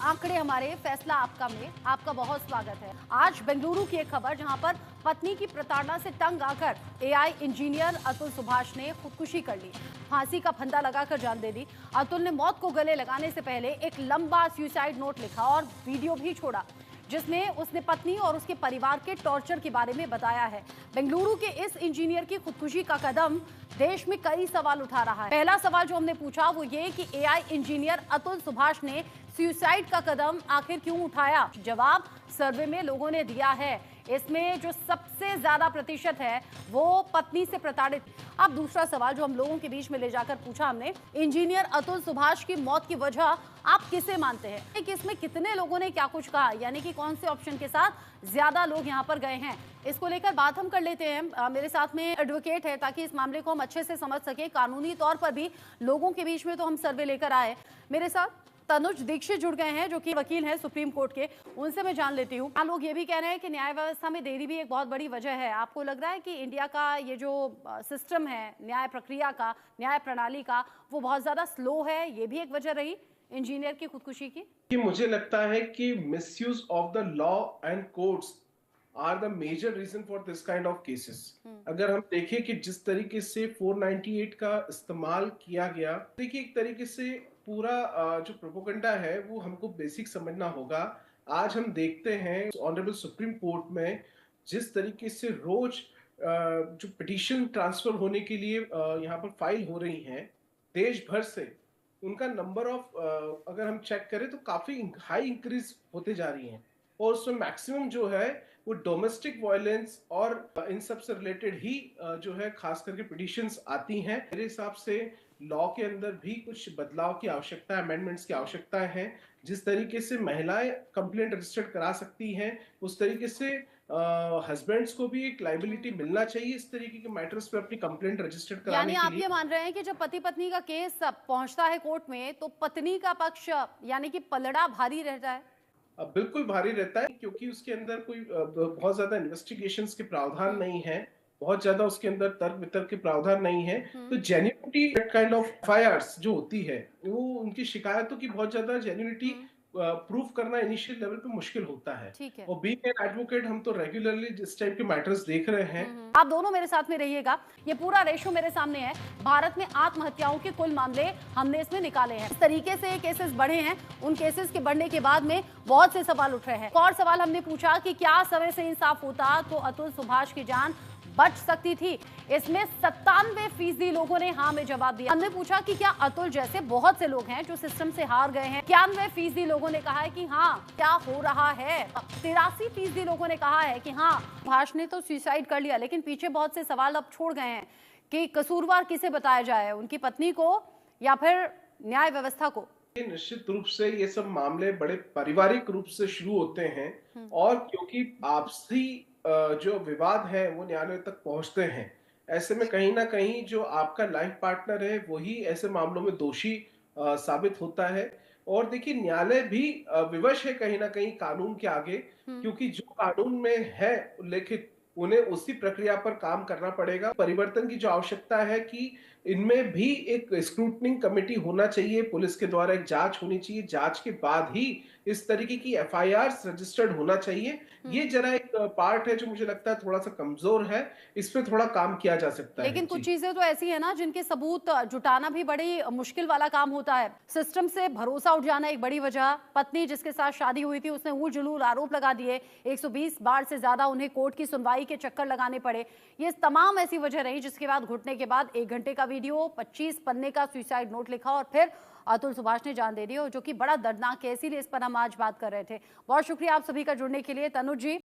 आंकड़े हमारे फैसला आपका में आपका बहुत स्वागत है। आज बेंगलुरु की एक खबर जहां पर पत्नी की प्रताड़ना से तंग आकर एआई इंजीनियर अतुल सुभाष ने खुदकुशी कर ली, फांसी का फंदा लगाकर जान दे दी। अतुल ने मौत को गले लगाने से पहले एक लंबा सुसाइड नोट लिखा और वीडियो भी छोड़ा जिसमें उसने पत्नी और उसके परिवार के टॉर्चर के बारे में बताया है। बेंगलुरु के इस इंजीनियर की खुदकुशी का कदम देश में कई सवाल उठा रहा है। पहला सवाल जो हमने पूछा वो ये कि एआई इंजीनियर अतुल सुभाष ने सुसाइड का कदम आखिर क्यों उठाया? जवाब सर्वे में लोगों ने दिया है। इसमें जो सबसे ज्यादा प्रतिशत है वो पत्नी से प्रताड़ित। अब दूसरा सवाल जो हम लोगों के बीच में ले जाकर पूछा हमने, इंजीनियर अतुल सुभाष की मौत की वजह आप किसे मानते हैं? कि इसमें कितने लोगों ने क्या कुछ कहा, यानी कि कौन से ऑप्शन के साथ ज्यादा लोग यहाँ पर गए हैं, इसको लेकर बात हम कर लेते हैं। मेरे साथ में एडवोकेट है ताकि इस मामले को हम अच्छे से समझ सके, कानूनी तौर पर भी लोगों के बीच में तो हम सर्वे लेकर आए। मेरे साथ तनुज दीक्षित जुड़ गए हैं जो कि वकील हैं सुप्रीम कोर्ट के, उनसे मैं जान लेती हूँ। लोग ये भी कह रहे हैं कि न्याय व्यवस्था में देरी भी एक बहुत बड़ी वजह है। आपको लग रहा है कि इंडिया का ये जो सिस्टम है न्याय प्रक्रिया का, न्याय प्रणाली का, वो बहुत ज्यादा स्लो है, ये भी एक वजह रही इंजीनियर की खुदकुशी की? कि मुझे लगता है कि misuse of the law and courts are the major reason for this kind of cases. अगर हम देखें कि जिस तरीके से 498 का इस्तेमाल किया गया, देखिए एक तरीके से पूरा जो प्रोपोगंडा है वो हमको बेसिक समझना होगा। आज हम देखते हैं ऑनरेबल सुप्रीम कोर्ट में जिस तरीके से रोज जो पिटीशन ट्रांसफर होने के लिए यहाँ पर फाइल हो रही हैं देश भर से, उनका नंबर ऑफ अगर हम चेक करें तो काफी हाई इंक्रीज होते जा रही हैं और उसमें मैक्सिमम जो है वो डोमेस्टिक वायलेंस और इन सब से रिलेटेड ही जो है खास करके पिटीशंस आती हैं। मेरे हिसाब से लॉ के अंदर भी कुछ बदलाव की आवश्यकता है, अमेंडमेंट्स की आवश्यकता है। जिस तरीके से महिलाएं कंप्लेंट रजिस्टर्ड करा सकती हैं उस तरीके से हस्बैंड्स को भी एक लाइबिलिटी मिलना चाहिए इस तरीके के मैटर्स पे अपनी कंप्लेंट रजिस्टर्ड कराने यानी के आप लिए। ये मान रहे हैं कि जब पति पत्नी का केस पहुंचता है कोर्ट में तो पत्नी का पक्ष यानी कि पलड़ा भारी रहता है? बिल्कुल भारी रहता है क्योंकि उसके अंदर कोई बहुत ज्यादा इन्वेस्टिगेशंस के प्रावधान नहीं है, बहुत ज्यादा उसके अंदर तर्क वितर्क के प्रावधान नहीं है। तो जेन्युइनिटी काइंड ऑफ एफआईआर्स जो होती है वो उनकी शिकायतों की बहुत ज्यादा जेन्युइनिटी प्रूव करना इनिशियल लेवल पे मुश्किल होता है। ठीक है। और बीइंग एन एडवोकेट हम तो रेगुलरली इस टाइप के मैटर्स देख रहे हैं। आप दोनों मेरे साथ में रहिएगा। ये पूरा रेशो मेरे सामने है। भारत में आत्महत्याओं के कुल मामले हमने इसमें निकाले हैं। इस तरीके से केसेस बढ़े हैं, उन केसेस के बढ़ने के बाद में बहुत से सवाल उठ रहे हैं। और सवाल हमने पूछा कि क्या समय से इंसाफ होता तो अतुल सुभाष की जान बच सकती थी? इसमें 97% लोगों ने हाँ में जवाब दिया। हमने पूछा कि क्या अतुल जैसे बहुत से लोग हैं जो सिस्टम से हार गए हैं? 91% लोगों ने कहा है कि हाँ, क्या हो रहा है? 83% लोगों ने कहा है कि हाँ, सुभाष ने तो सुसाइड कर लिया, लेकिन पीछे बहुत से सवाल अब छोड़ गए हैं कि कसूरवार किसे बताया जाए, उनकी पत्नी को या फिर न्याय व्यवस्था को? निश्चित रूप से ये सब मामले बड़े पारिवारिक रूप से शुरू होते हैं और क्योंकि आपसी जो विवाद है वो न्यायालय तक पहुंचते हैं, ऐसे में कहीं ना कहीं जो आपका लाइफ पार्टनर है वही ऐसे मामलों में दोषी साबित होता है। और देखिए न्यायालय भी विवश है कहीं ना कहीं कानून के आगे, क्योंकि जो कानून में है उल्लेखित उन्हें उसी प्रक्रिया पर काम करना पड़ेगा। परिवर्तन की जो आवश्यकता है कि इनमें भी एक स्क्रूटनिंग कमेटी होना चाहिए, पुलिस के द्वारा एक जांच होनी चाहिए, जांच के बाद ही इस तरीके की एफआईआर रजिस्टर्ड होना चाहिए। ये जरा एक पार्ट है जो मुझे लगता है थोड़ा सा कमजोर है, इस पे थोड़ा काम किया जा सकता है। लेकिन कुछ चीजें तो ऐसी है ना जिनके सबूत जुटाना भी बड़ी मुश्किल वाला काम होता है। सिस्टम से भरोसा उठ जाना एक बड़ी वजह, पत्नी जिसके साथ शादी हुई थी उसने ऊल जुलूल आरोप लगा दिए, 120 बार से ज्यादा उन्हें कोर्ट की सुनवाई के चक्कर लगाने पड़े। ये तमाम ऐसी वजह रही जिसके बाद घुटने के बाद 1 घंटे का वीडियो, 25 पन्ने का सुसाइड नोट लिखा और फिर अतुल सुभाष ने जान दे दी, जो कि बड़ा दर्दनाक है। इसीलिए इस पर हम आज बात कर रहे थे। बहुत शुक्रिया आप सभी का जुड़ने के लिए। तनुज जी,